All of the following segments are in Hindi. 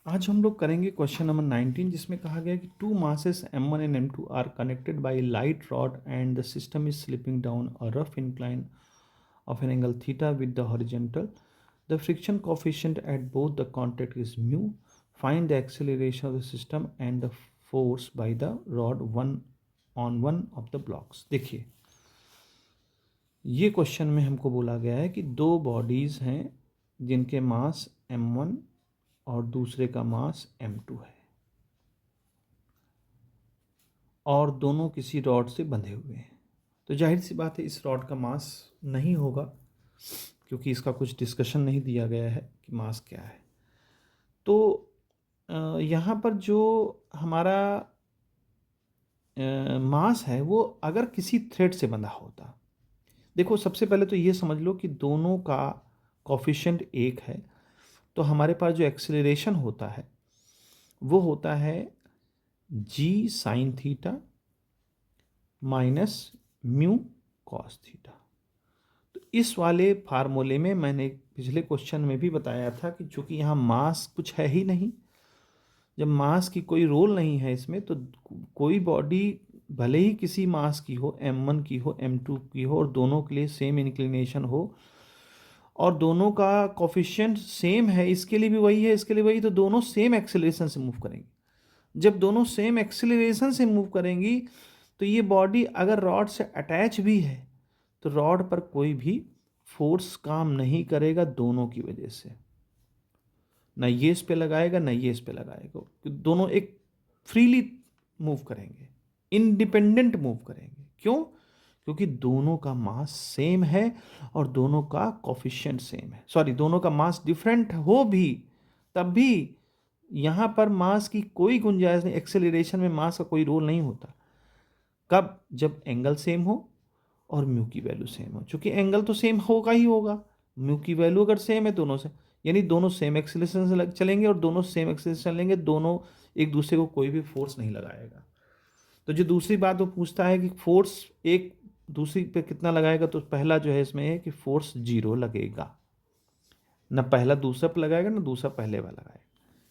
आज हम लोग करेंगे क्वेश्चन नंबर 19, जिसमें कहा गया कि two masses m1 and m2 are connected by light rod and the system is slipping down a rough incline of an angle theta with the horizontal. The friction coefficient at both the contact is mu. Find the acceleration of the system and the force by the rod one of the blocks. देखिए, ये क्वेश्चन में हमको बोला गया है कि दो बॉडीज़ हैं जिनके मास m1 और दूसरे का मास m2 है और दोनों किसी रॉड से बंधे हुए हैं। तो जाहिर सी बात है इस रॉड का मास नहीं होगा, क्योंकि इसका कुछ डिस्कशन नहीं दिया गया है कि मास क्या है। तो यहाँ पर जो हमारा मास है वो अगर किसी थ्रेड से बंधा होता, देखो सबसे पहले तो ये समझ लो कि दोनों का कॉफिशिएंट एक है, तो हमारे पास जो एक्सेलरेशन होता है वो होता है जी sine theta minus mu cos theta. तो इस वाले फार्मूले में मैंने पिछले क्वेश्चन में भी बताया था कि चूंकि यहाँ मास कुछ है ही नहीं, जब मास की कोई रोल नहीं है इसमें, तो कोई बॉडी भले ही किसी मास की हो, m1 की हो, m2 की हो, और दोनों के लिए सेम इंक्लिनेशन हो और दोनों का कोफिशिएंट सेम है, इसके लिए भी वही है, इसके लिए वही, तो दोनों सेम एक्सेलरेशन से मूव करेंगी। जब दोनों सेम एक्सेलरेशन से मूव करेंगी तो ये बॉडी अगर रॉड से अटैच भी है तो रॉड पर कोई भी फोर्स काम नहीं करेगा दोनों की वजह से। ना ये इस पे लगाएगा ना ये इस पे लगाएगा, दोनों एक फ्रीली मूव करेंगे, इंडिपेंडेंट मूव करेंगे। क्यों? क्योंकि दोनों का मास सेम है और दोनों का कोफिशिएंट सेम है। सॉरी, दोनों का मास डिफरेंट हो भी तब भी यहाँ पर मास की कोई गुंजाइश नहीं, एक्सेलरेशन में मास का कोई रोल नहीं होता। कब? जब एंगल सेम हो और म्यू की वैल्यू सेम हो। चूंकि एंगल तो सेम होगा ही होगा, म्यू की वैल्यू अगर सेम है दोनों से, यानी दोनों सेम एक्सेलरेशन से चलेंगे और दोनों सेम एक्सेलरेशन लेंगे, दोनों एक दूसरे को कोई भी फोर्स नहीं लगाएगा। तो जो दूसरी बात वो पूछता है कि फोर्स एक दूसरी पे कितना लगाएगा, तो पहला जो है इसमें है कि फोर्स जीरो लगेगा, ना पहला दूसरा पे लगाएगा ना दूसरा पहले वाला लगाएगा,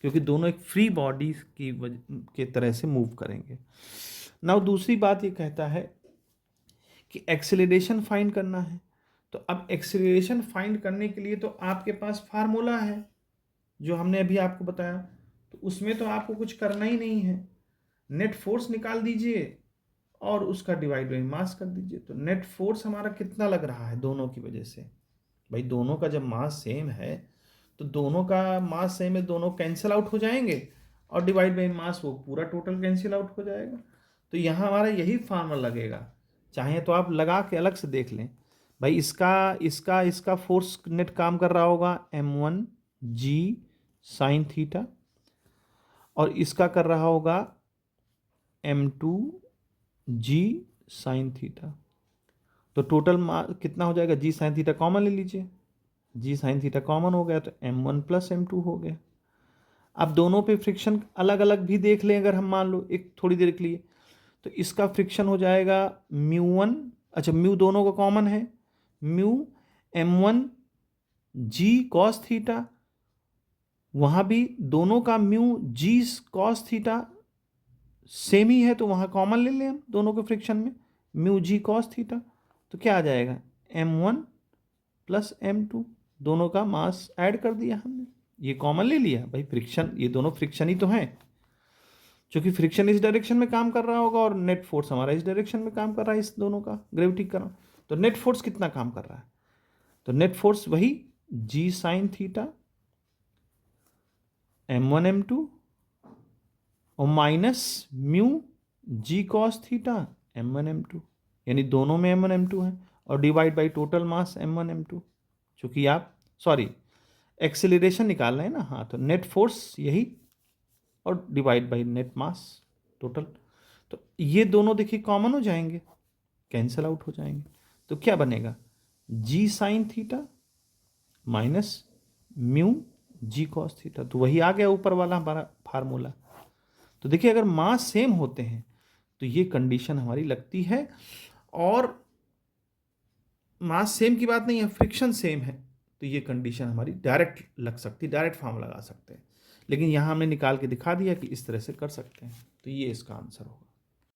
क्योंकि दोनों एक फ्री बॉडी के तरह से मूव करेंगे। नाउ दूसरी बात ये कहता है कि एक्सेलरेशन फाइंड करना है। तो अब एक्सेलरेशन फाइंड करने के लिए तो आपके पास फार्मूला है जो हमने अभी आपको बताया, तो उसमें तो आपको कुछ करना ही नहीं है। नेट फोर्स निकाल दीजिए और उसका डिवाइड बाई मास कर दीजिए। तो नेट फोर्स हमारा कितना लग रहा है दोनों की वजह से? भाई दोनों का जब मास सेम है तो दोनों का मास सेम है, दोनों कैंसिल आउट हो जाएंगे और डिवाइड बाई मास वो पूरा टोटल कैंसिल आउट हो जाएगा। तो यहाँ हमारा यही फार्मूला लगेगा। चाहे तो आप लगा के अलग से देख लें। भाई इसका इसका इसका फोर्स नेट काम कर रहा होगा m1 जी साइन थीटा और इसका कर रहा होगा m2 जी साइन थीटा। तो टोटल कितना हो जाएगा? जी साइन थीटा कॉमन ले लीजिए, जी साइन थीटा कॉमन हो गया तो m1 प्लस m2 हो गया। अब दोनों पे फ्रिक्शन अलग अलग भी देख लें, अगर हम मान लो एक थोड़ी देर के लिए, तो इसका फ्रिक्शन हो जाएगा म्यू1, अच्छा म्यू दोनों का कॉमन है, म्यू m1 जी कॉस थीटा, वहाँ भी दोनों का mu G cos theta same ही है तो वहाँ कॉमन ले लें हम दोनों के फ्रिक्शन में, म्यू जी कॉस थीटा। तो क्या आ जाएगा? m1 प्लस m2, दोनों का मास ऐड कर दिया हमने, ये कॉमन ले लिया। भाई फ्रिक्शन, ये दोनों फ्रिक्शन ही तो हैं, क्योंकि फ्रिक्शन इस डायरेक्शन में काम कर रहा होगा और नेट फोर्स हमारा इस डायरेक्शन में काम कर रहा है, इस दोनों का ग्रेविटी का। तो नेट फोर्स कितना काम कर रहा है? तो नेट फोर्स वही जी साइन थीटा m1 m2 और minus mu G cos theta m1 m2, यानी दोनों में m1 m2 है, और divide by total mass m1 m2। चूंकि आप सॉरी एक्सेलरेशन निकाल रहे हैं ना, हाँ, तो नेट फोर्स यही और divide by net mass total. तो ये दोनों देखिए कॉमन हो जाएंगे, कैंसिल आउट हो जाएंगे। तो क्या बनेगा? जी sine theta minus mu G cos theta. तो वही आ गया ऊपर वाला हमारा फार्मूला। तो देखिए अगर मास सेम होते हैं तो ये कंडीशन हमारी लगती है, और मास सेम की बात नहीं है, फ्रिक्शन सेम है तो ये कंडीशन हमारी डायरेक्ट लग सकती है, डायरेक्ट फॉर्म लगा सकते हैं। लेकिन यहाँ हमने निकाल के दिखा दिया कि इस तरह से कर सकते हैं, तो ये इसका आंसर होगा।